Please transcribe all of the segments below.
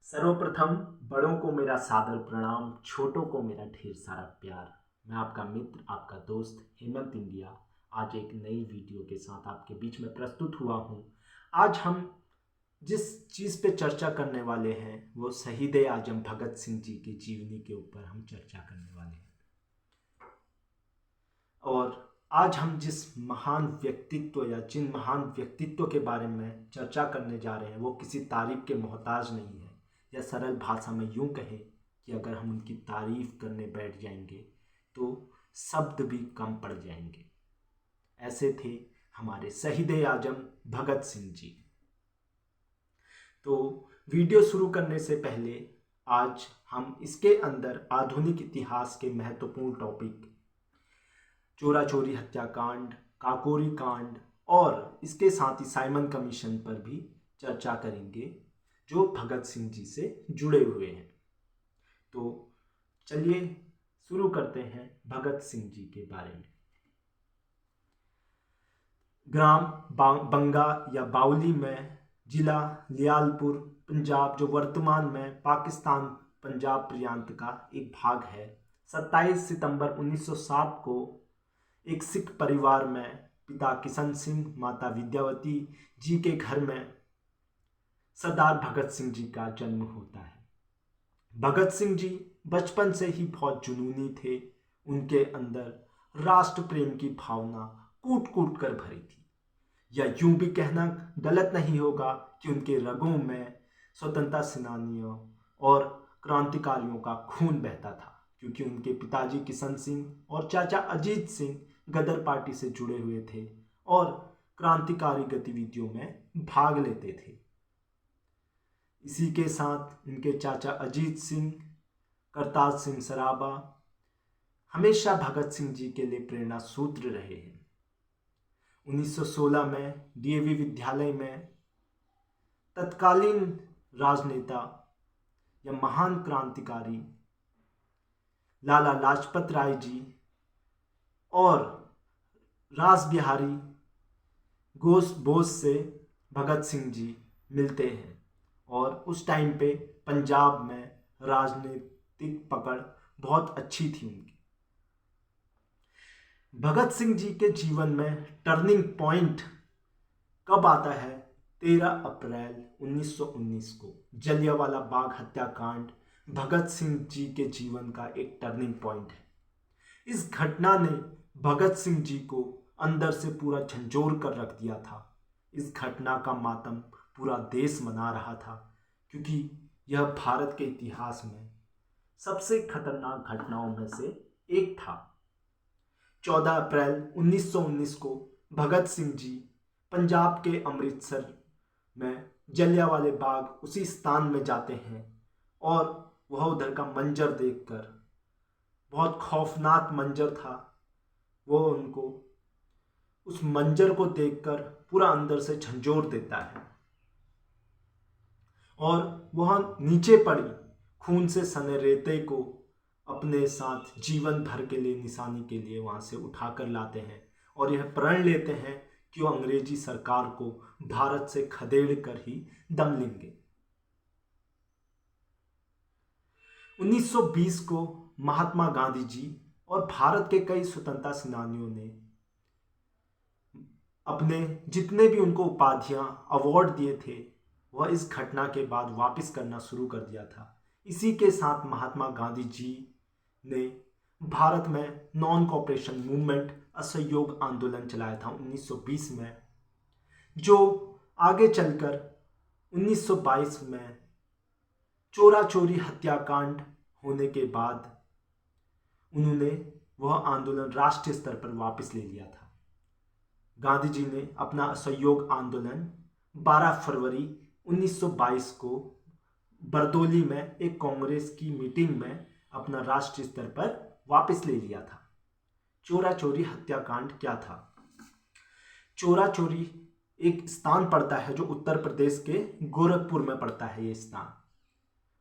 सर्वप्रथम बड़ों को मेरा सादर प्रणाम, छोटों को मेरा ढेर सारा प्यार। मैं आपका मित्र, आपका दोस्त हेमंत इंडिया आज एक नई वीडियो के साथ आपके बीच में प्रस्तुत हुआ हूँ। आज हम जिस चीज़ पे चर्चा करने वाले हैं वो शहीद आजम भगत सिंह जी की जीवनी के ऊपर हम चर्चा करने वाले हैं। और आज हम जिस महान व्यक्तित्व या जिन महान व्यक्तित्व के बारे में चर्चा करने जा रहे हैं वो किसी तारीफ के मोहताज नहीं है, या सरल भाषा में यूं कहें कि अगर हम उनकी तारीफ करने बैठ जाएंगे तो शब्द भी कम पड़ जाएंगे। ऐसे थे हमारे शहीद आजम भगत सिंह जी। तो वीडियो शुरू करने से पहले आज हम इसके अंदर आधुनिक इतिहास के महत्वपूर्ण टॉपिक चोरा चोरी हत्याकांड, काकोरी कांड और इसके साथ ही साइमन कमीशन पर भी चर्चा करेंगे जो भगत सिंह जी से जुड़े हुए हैं। तो चलिए शुरू करते हैं भगत सिंह जी के बारे में। ग्राम बंगा या बाउली में जिला लियालपुर पंजाब, जो वर्तमान में पाकिस्तान पंजाब प्रांत का एक भाग है, 27 सितंबर 1907 को एक सिख परिवार में पिता किशन सिंह, माता विद्यावती जी के घर में सरदार भगत सिंह जी का जन्म होता है। भगत सिंह जी बचपन से ही बहुत जुनूनी थे। उनके अंदर राष्ट्र प्रेम की भावना कूट कूट कर भरी थी, या यूं भी कहना गलत नहीं होगा कि उनके रगों में स्वतंत्रता सेनानियों और क्रांतिकारियों का खून बहता था, क्योंकि उनके पिताजी किशन सिंह और चाचा अजीत सिंह गदर पार्टी से जुड़े हुए थे और क्रांतिकारी गतिविधियों में भाग लेते थे। इसी के साथ उनके चाचा अजीत सिंह, करतार सिंह सराबा हमेशा भगत सिंह जी के लिए प्रेरणा सूत्र रहे हैं। 1916 में डीएवी विद्यालय में तत्कालीन राजनेता या महान क्रांतिकारी लाला लाजपत राय जी और रास बिहारी बोस से भगत सिंह जी मिलते हैं, और उस टाइम पे पंजाब में राजनीतिक पकड़ बहुत अच्छी थी उनकी। भगत सिंह जी के जीवन में टर्निंग पॉइंट कब आता है? 13 अप्रैल 1919 को जलियांवाला बाग हत्याकांड भगत सिंह जी के जीवन का एक टर्निंग पॉइंट है। इस घटना ने भगत सिंह जी को अंदर से पूरा झंझोर कर रख दिया था। इस घटना का मातम पूरा देश मना रहा था, क्योंकि यह भारत के इतिहास में सबसे खतरनाक घटनाओं में से एक था। 14 अप्रैल 1919 को भगत सिंह जी पंजाब के अमृतसर में जलियांवाले बाग उसी स्थान में जाते हैं, और वह उधर का मंजर देखकर, बहुत खौफनाक मंजर था वो, उनको उस मंजर को देखकर पूरा अंदर से झंझोर देता है, और वह नीचे पड़ी खून से सने रेते को अपने साथ जीवन भर के लिए निशानी के लिए वहां से उठाकर लाते हैं, और यह प्रण लेते हैं कि वो अंग्रेजी सरकार को भारत से खदेड़ कर ही दम लेंगे। 1920 को महात्मा गांधी जी और भारत के कई स्वतंत्रता सेनानियों ने अपने जितने भी उनको उपाधियां, अवार्ड दिए थे, वह इस घटना के बाद वापस करना शुरू कर दिया था। इसी के साथ महात्मा गांधी जी ने भारत में नॉन कॉपरेशन मूवमेंट, असहयोग आंदोलन चलाया था 1920 में, जो आगे चलकर 1922 में चोरा चोरी हत्याकांड होने के बाद उन्होंने वह आंदोलन राष्ट्रीय स्तर पर वापस ले लिया था। गांधी जी ने अपना असहयोग आंदोलन 12 फरवरी 1922 को बरदोली में एक कांग्रेस की मीटिंग में अपना राष्ट्रीय स्तर पर वापस ले लिया था। चोरा चोरी हत्याकांड क्या था? चोरा चोरी एक स्थान पड़ता है जो उत्तर प्रदेश के गोरखपुर में पड़ता है ये स्थान,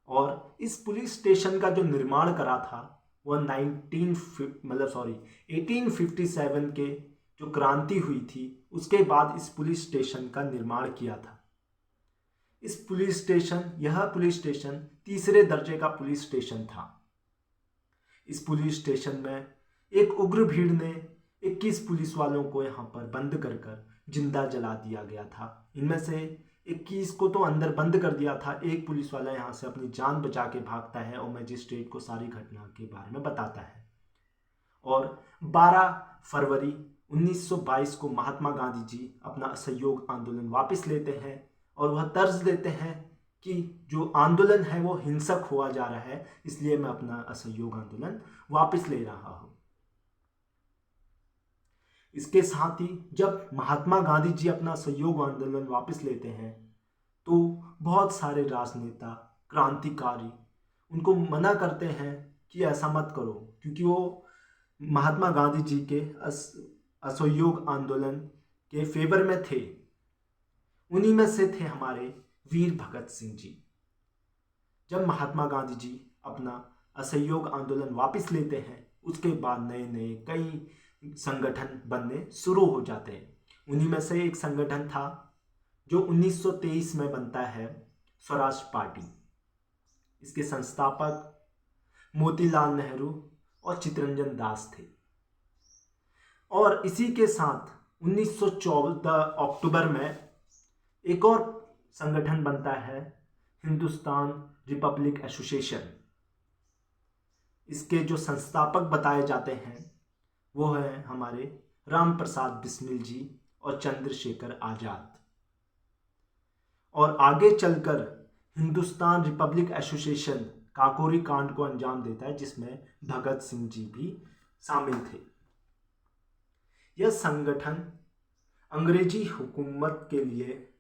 और इस पुलिस स्टेशन का जो निर्माण करा था वह 1857 के जो क्रांति हुई थी उसके बाद इस पुलिस स्टेशन का निर्माण किया था। यह पुलिस स्टेशन तीसरे दर्जे का पुलिस स्टेशन था। इस पुलिस स्टेशन में एक उग्र भीड़ ने 21 पुलिस वालों को यहाँ पर बंद कर जिंदा जला दिया गया था। इनमें से 21 को तो अंदर बंद कर दिया था। एक पुलिस वाला यहाँ से अपनी जान बचा के भागता है और मजिस्ट्रेट को सारी घटना के बारे में बताता है। और 12 फरवरी 1922 को महात्मा गांधी जी अपना असहयोग आंदोलन वापस लेते हैं और वह तर्ज देते हैं कि जो आंदोलन है वो हिंसक हुआ जा रहा है, इसलिए मैं अपना असहयोग आंदोलन वापस ले रहा हूं। इसके साथ ही जब महात्मा गांधी जी अपना असहयोग आंदोलन वापस लेते हैं तो बहुत सारे राजनेता, क्रांतिकारी उनको मना करते हैं कि ऐसा मत करो, क्योंकि वो महात्मा गांधी जी के असहयोग आंदोलन के फेवर में थे। उन्हीं में से थे हमारे वीर भगत सिंह जी। जब महात्मा गांधी जी अपना असहयोग आंदोलन वापस लेते हैं, उसके बाद नए नए कई संगठन बनने शुरू हो जाते हैं। उन्हीं में से एक संगठन था जो 1923 में बनता है, स्वराज पार्टी। इसके संस्थापक मोतीलाल नेहरू और चित्तरंजन दास थे। और इसी के साथ 1914 अक्टूबर में एक और संगठन बनता है, हिंदुस्तान रिपब्लिक एसोसिएशन। इसके जो संस्थापक बताए जाते हैं वो है हमारे राम प्रसाद बिस्मिल जी और चंद्रशेखर आजाद। और आगे चलकर हिंदुस्तान रिपब्लिक एसोसिएशन काकोरी कांड को अंजाम देता है, जिसमें भगत सिंह जी भी शामिल थे। यह संगठन अंग्रेजी हुकूमत के लिए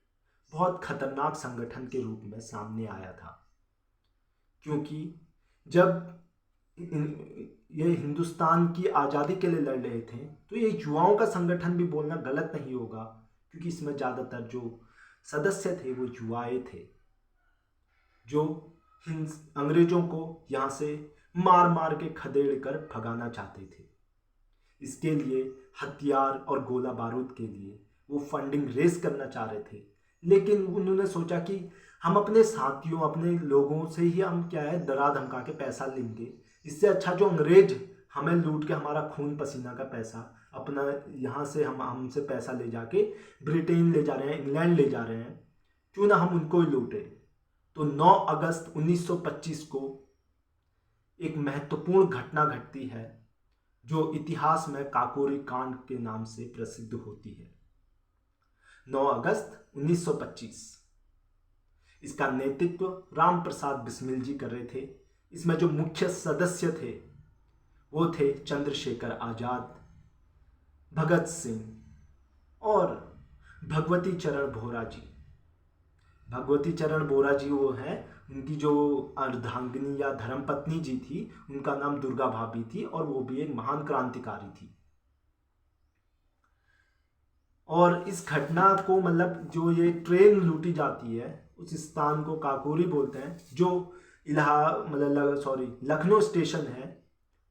बहुत खतरनाक संगठन के रूप में सामने आया था, क्योंकि जब ये हिंदुस्तान की आज़ादी के लिए लड़ रहे थे तो ये युवाओं का संगठन भी बोलना गलत नहीं होगा, क्योंकि इसमें ज़्यादातर जो सदस्य थे वो युवाएं थे, जो अंग्रेजों को यहाँ से मार मार के खदेड़ कर भगाना चाहते थे। इसके लिए हथियार और गोला बारूद के लिए वो फंडिंग रेस करना चाह रहे थे, लेकिन उन्होंने सोचा कि हम अपने साथियों, अपने लोगों से ही हम क्या है डरा धमका के पैसा लेंगे। इससे अच्छा जो अंग्रेज हमें लूट के हमारा खून पसीना का पैसा अपना यहाँ से हमसे पैसा ले जाके ब्रिटेन ले जा रहे हैं, इंग्लैंड ले जा रहे हैं, क्यों ना हम उनको ही लूटे। तो 9 अगस्त 1925 को एक महत्वपूर्ण घटना घटती है जो इतिहास में काकोरी कांड के नाम से प्रसिद्ध होती है। 9 अगस्त 1925। इसका नेतृत्व राम प्रसाद बिस्मिल जी कर रहे थे। इसमें जो मुख्य सदस्य थे वो थे चंद्रशेखर आजाद, भगत सिंह और भगवती चरण बोहरा जी। भगवती चरण बोहरा जी वो हैं, उनकी जो अर्धांगिनी या धर्मपत्नी जी थी उनका नाम दुर्गा भाभी थी और वो भी एक महान क्रांतिकारी थी। और इस घटना को मतलब जो ये ट्रेन लूटी जाती है उस स्थान को काकोरी बोलते हैं, जो लखनऊ स्टेशन है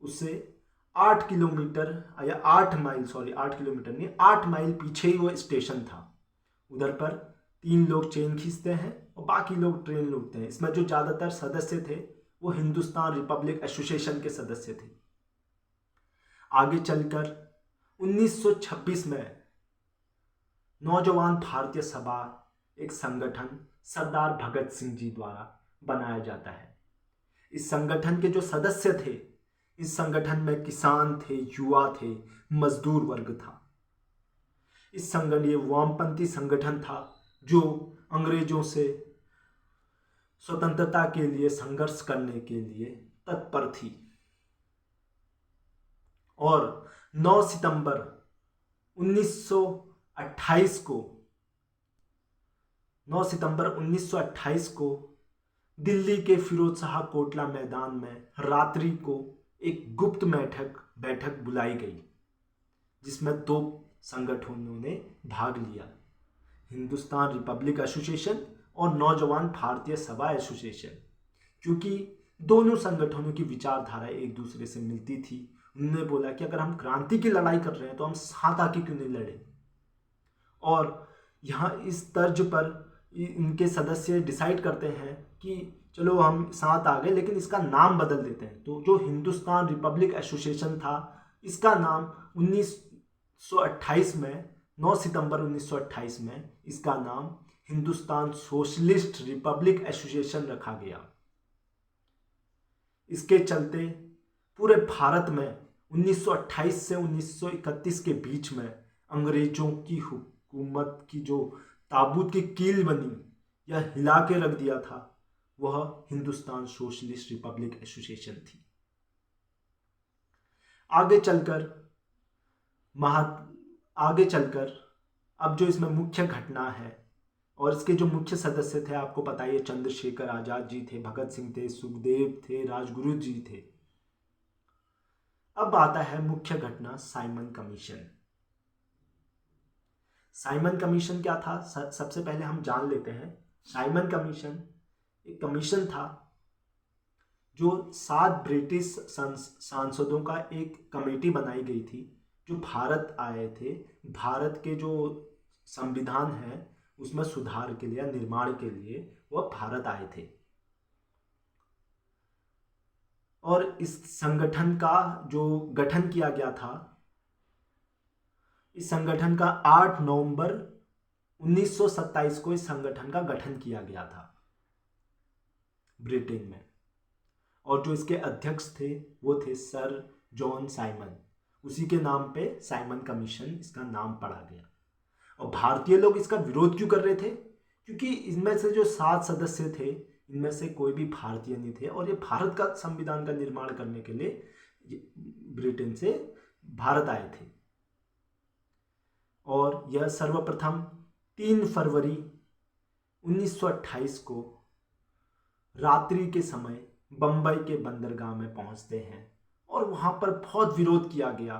उससे 8 किलोमीटर या 8 माइल 8 किलोमीटर नहीं 8 माइल पीछे ही वो स्टेशन था। उधर पर 3 लोग चेन खींचते हैं और बाकी लोग ट्रेन लूटते हैं। इसमें जो ज़्यादातर सदस्य थे वो हिंदुस्तान रिपब्लिक एसोसिएशन के सदस्य थे। आगे चलकर 1926 में नौजवान भारतीय सभा एक संगठन सरदार भगत सिंह जी द्वारा बनाया जाता है। इस संगठन के जो सदस्य थे, इस संगठन में किसान थे, युवा थे, मजदूर वर्ग था। इस संगठन ये वामपंथी संगठन था जो अंग्रेजों से स्वतंत्रता के लिए संघर्ष करने के लिए तत्पर थी। और 9 सितंबर 1928 को दिल्ली के फिरोज शाह कोटला मैदान में रात्रि को एक गुप्त बैठक बुलाई गई, जिसमें 2 संगठनों ने भाग लिया, हिंदुस्तान रिपब्लिक एसोसिएशन और नौजवान भारतीय सभा एसोसिएशन। क्योंकि दोनों संगठनों की विचारधारा एक दूसरे से मिलती थी, उन्होंने बोला कि अगर हम क्रांति की लड़ाई कर रहे हैं तो हम साथ आके क्यों नहीं लड़े। और यहाँ इस तर्ज पर इनके सदस्य डिसाइड करते हैं कि चलो हम साथ आ गए, लेकिन इसका नाम बदल देते हैं। तो जो हिंदुस्तान रिपब्लिक एसोसिएशन था, इसका नाम 1928 में 9 सितंबर 1928 में इसका नाम हिंदुस्तान सोशलिस्ट रिपब्लिक एसोसिएशन रखा गया। इसके चलते पूरे भारत में 1928 से 1931 के बीच में अंग्रेजों की हुकूमत की जो ताबूत की कील बनी या हिला के रख दिया था, वह हिंदुस्तान सोशलिस्ट रिपब्लिक एसोसिएशन थी। आगे चलकर अब जो इसमें मुख्य घटना है और इसके जो मुख्य सदस्य थे, आपको पता ही है, चंद्रशेखर आजाद जी थे, भगत सिंह थे, सुखदेव थे, राजगुरु जी थे। अब आता है मुख्य घटना, साइमन कमीशन। साइमन कमीशन क्या था, सबसे पहले हम जान लेते हैं। साइमन कमीशन एक कमीशन था जो 7 ब्रिटिश सांसदों का एक कमेटी बनाई गई थी, जो भारत आए थे। भारत के जो संविधान है उसमें सुधार के लिए, निर्माण के लिए वह भारत आए थे। और इस संगठन का जो गठन किया गया था, इस संगठन का 8 नवंबर 1927 को इस संगठन का गठन किया गया था ब्रिटेन में। और जो इसके अध्यक्ष थे वो थे सर जॉन साइमन। उसी के नाम पे साइमन कमीशन इसका नाम पड़ा गया। और भारतीय लोग इसका विरोध क्यों कर रहे थे? क्योंकि इनमें से जो 7 सदस्य थे, इनमें से कोई भी भारतीय नहीं थे, और ये भारत का संविधान का निर्माण करने के लिए ब्रिटेन से भारत आए थे। और यह सर्वप्रथम 3 फरवरी 1928 को रात्रि के समय बंबई के बंदरगाह में पहुंचते हैं। और वहां पर बहुत विरोध किया गया,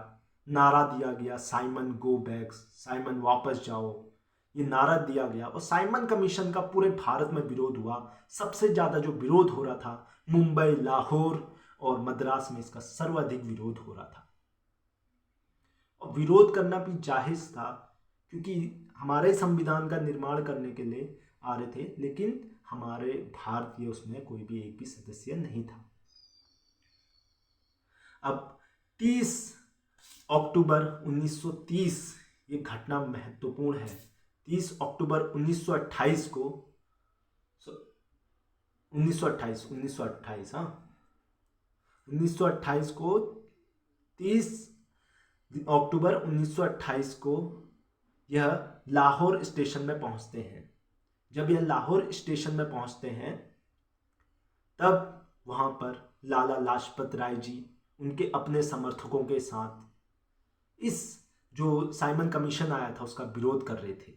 नारा दिया गया, साइमन गो बैक, साइमन वापस जाओ, ये नारा दिया गया। और साइमन कमीशन का पूरे भारत में विरोध हुआ। सबसे ज़्यादा जो विरोध हो रहा था, मुंबई, लाहौर और मद्रास में इसका सर्वाधिक विरोध हो रहा था। और विरोध करना भी जायज़ था, क्योंकि हमारे संविधान का निर्माण करने के लिए आ रहे थे, लेकिन हमारे भारतीय उसमें कोई भी एक भी सदस्य नहीं था। अब 30 अक्टूबर 1930, ये घटना महत्वपूर्ण है। 30 अक्टूबर 1928 को 1928 हाँ 1928 को 30 अक्टूबर 1928 को यह लाहौर स्टेशन में पहुंचते हैं। जब यह लाहौर स्टेशन में पहुंचते हैं, तब वहां पर लाला लाजपत राय जी उनके अपने समर्थकों के साथ इस जो साइमन कमीशन आया था उसका विरोध कर रहे थे।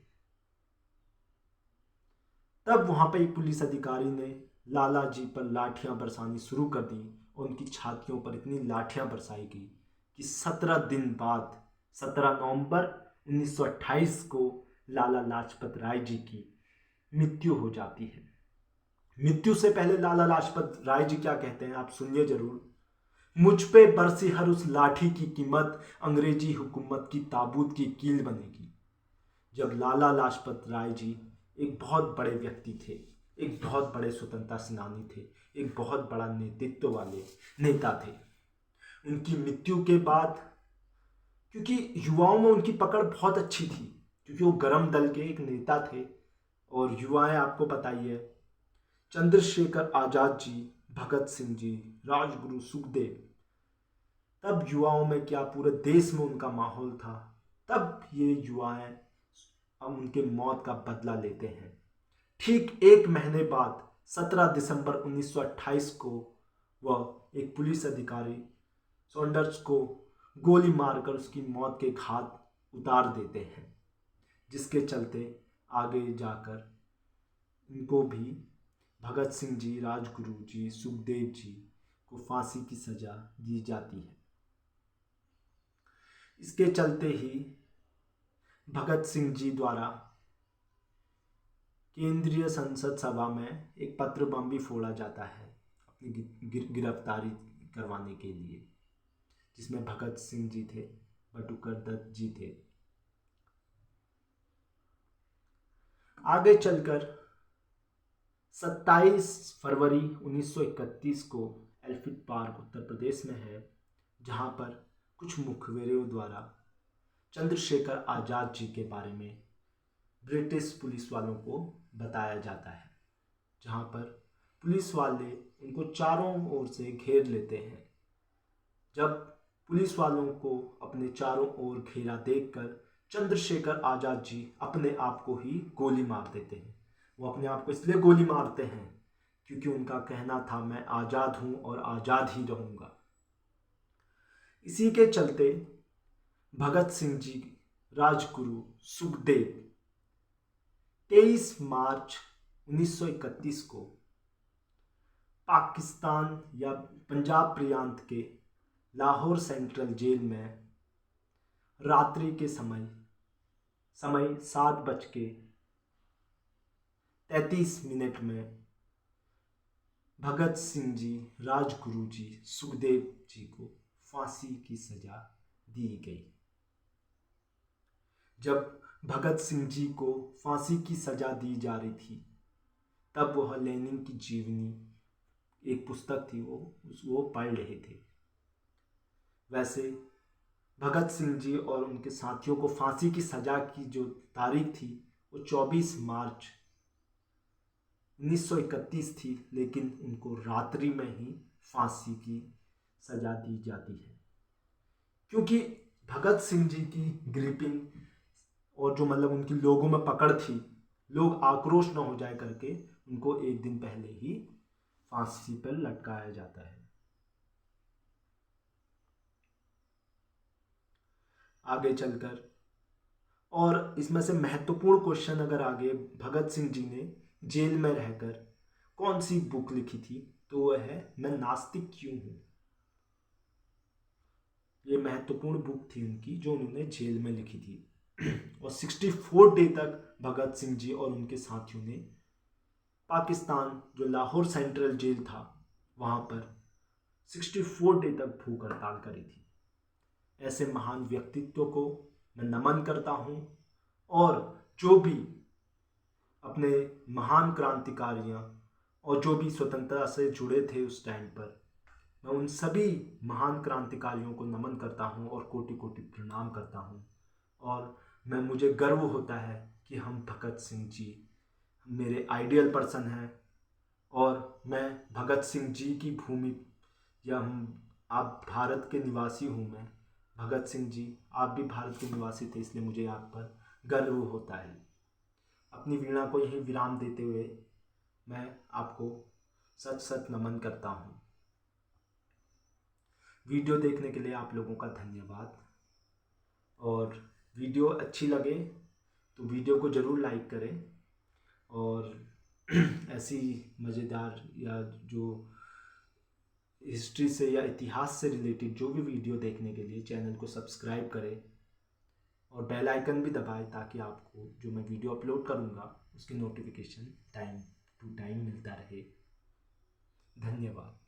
तब वहां पर एक पुलिस अधिकारी ने लाला जी पर लाठियां बरसानी शुरू कर दी और उनकी छातियों पर इतनी लाठियां बरसाई गई कि 17 दिन बाद 17 नवंबर 1928 को लाला लाजपत राय जी की मृत्यु हो जाती है। मृत्यु से पहले लाला लाजपत राय जी क्या कहते हैं, आप सुनिए जरूर। मुझ पे बरसी हर उस लाठी की कीमत, अंग्रेजी हुकूमत की ताबूत की कील बनेगी। जब लाला लाजपत राय जी एक बहुत बड़े व्यक्ति थे, एक बहुत बड़े स्वतंत्रता सेनानी थे, एक बहुत बड़ा नेतृत्व वाले नेता थे। उनकी मृत्यु के बाद, क्योंकि युवाओं में उनकी पकड़ बहुत अच्छी थी, क्योंकि वो गरम दल के एक नेता थे, और युवाएं आपको पता ही है, चंद्रशेखर आजाद जी, भगत सिंह जी, राजगुरु, सुखदेव। तब युवाओं में क्या, पूरे देश में उनका माहौल था। तब ये युवाएं अब उनके मौत का बदला लेते हैं। ठीक 1 महीने बाद 17 दिसंबर 1928 को वह एक पुलिस अधिकारी सॉन्डर्स को गोली मारकर उसकी मौत के घाट उतार देते हैं, जिसके चलते आगे जाकर इनको भी, भगत सिंह जी, राजगुरु जी, सुखदेव जी को फांसी की सजा दी जाती है। इसके चलते ही भगत सिंह जी द्वारा केंद्रीय संसद सभा में एक पत्र बम भी फोड़ा जाता है अपनी गिरफ्तारी करवाने के लिए, जिसमें भगत सिंह जी थे, बटुकर दत्त जी थे। आगे चलकर 27 फरवरी 1931 को एलिफेंट पार्क उत्तर प्रदेश में है, जहाँ पर कुछ मुखबिरों द्वारा चंद्रशेखर आज़ाद जी के बारे में ब्रिटिश पुलिस वालों को बताया जाता है, जहाँ पर पुलिस वाले उनको चारों ओर से घेर लेते हैं। जब पुलिस वालों को अपने चारों ओर घेरा देखकर चंद्रशेखर आज़ाद जी अपने आप को ही गोली मार देते हैं। वो अपने आप को इसलिए गोली मारते हैं क्योंकि उनका कहना था, मैं आज़ाद हूँ और आज़ाद ही रहूँगा। इसी के चलते भगत सिंह जी, राजगुरु, सुखदेव 23 मार्च 1931 को पाकिस्तान या पंजाब प्रांत के लाहौर सेंट्रल जेल में रात्रि के समय 7:33 में भगत सिंह जी, राजगुरु जी, सुखदेव जी को फांसी की सजा दी गई। जब भगत सिंह जी को फांसी की सजा दी जा रही थी, तब वह लेनिन की जीवनी एक पुस्तक थी, वो पढ़ रहे थे। वैसे भगत सिंह जी और उनके साथियों को फांसी की सजा की जो तारीख थी वो 24 मार्च 1931 थी, लेकिन उनको रात्रि में ही फांसी की सजा दी जाती है, क्योंकि भगत सिंह जी की ग्रिपिंग और जो उनकी लोगों में पकड़ थी, लोग आक्रोश न हो जाए करके उनको एक दिन पहले ही फांसी पर लटकाया जाता है। आगे चलकर और इसमें से महत्वपूर्ण क्वेश्चन अगर आगे, भगत सिंह जी ने जेल में रहकर कौन सी बुक लिखी थी, तो वह है मैं नास्तिक क्यों हूं। ये महत्वपूर्ण बुक थी उनकी, जो उन्होंने जेल में लिखी थी। और 64 डे तक भगत सिंह जी और उनके साथियों ने पाकिस्तान जो लाहौर सेंट्रल जेल था वहां पर 64 डे तक भूख हड़ताल करी थी। ऐसे महान व्यक्तित्व को मैं नमन करता हूं, और जो भी अपने महान क्रांतिकारियां और जो भी स्वतंत्रता से जुड़े थे उस टाइम पर, मैं उन सभी महान क्रांतिकारियों को नमन करता हूं और कोटि कोटि प्रणाम करता हूं। और मुझे गर्व होता है कि हम भगत सिंह जी मेरे आइडियल पर्सन हैं, और मैं भगत सिंह जी की भूमि या आप भारत के निवासी हूँ। मैं भगत सिंह जी, आप भी भारत के निवासी थे, इसलिए मुझे आप पर गर्व होता है। अपनी वीणा को यही विराम देते हुए मैं आपको सच सच नमन करता हूँ। वीडियो देखने के लिए आप लोगों का धन्यवाद, और वीडियो अच्छी लगे तो वीडियो को ज़रूर लाइक करें, और ऐसी मज़ेदार या जो हिस्ट्री से या इतिहास से रिलेटेड जो भी वीडियो देखने के लिए चैनल को सब्सक्राइब करें और बेल आइकन भी दबाएं, ताकि आपको जो मैं वीडियो अपलोड करूंगा उसकी नोटिफिकेशन टाइम टू टाइम मिलता रहे। धन्यवाद।